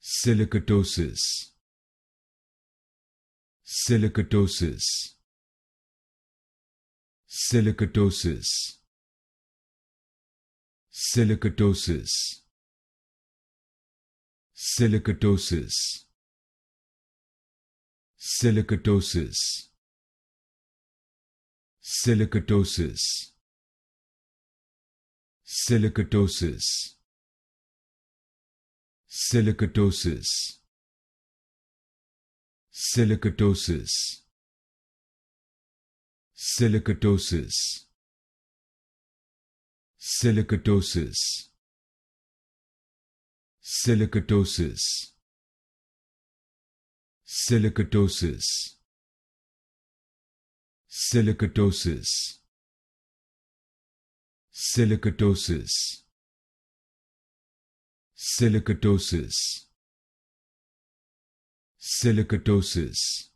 Silicatosis. Silicatosis. Silicatosis. Silicatosis. Silicatosis. Silicatosis. Silicatosis. Silicatosis. Silicatosis. Silicatosis. Silicatosis. Silicatosis. Silicatosis. Silicatosis. Silicatosis. Silicatosis. Silicatosis. Silicatosis.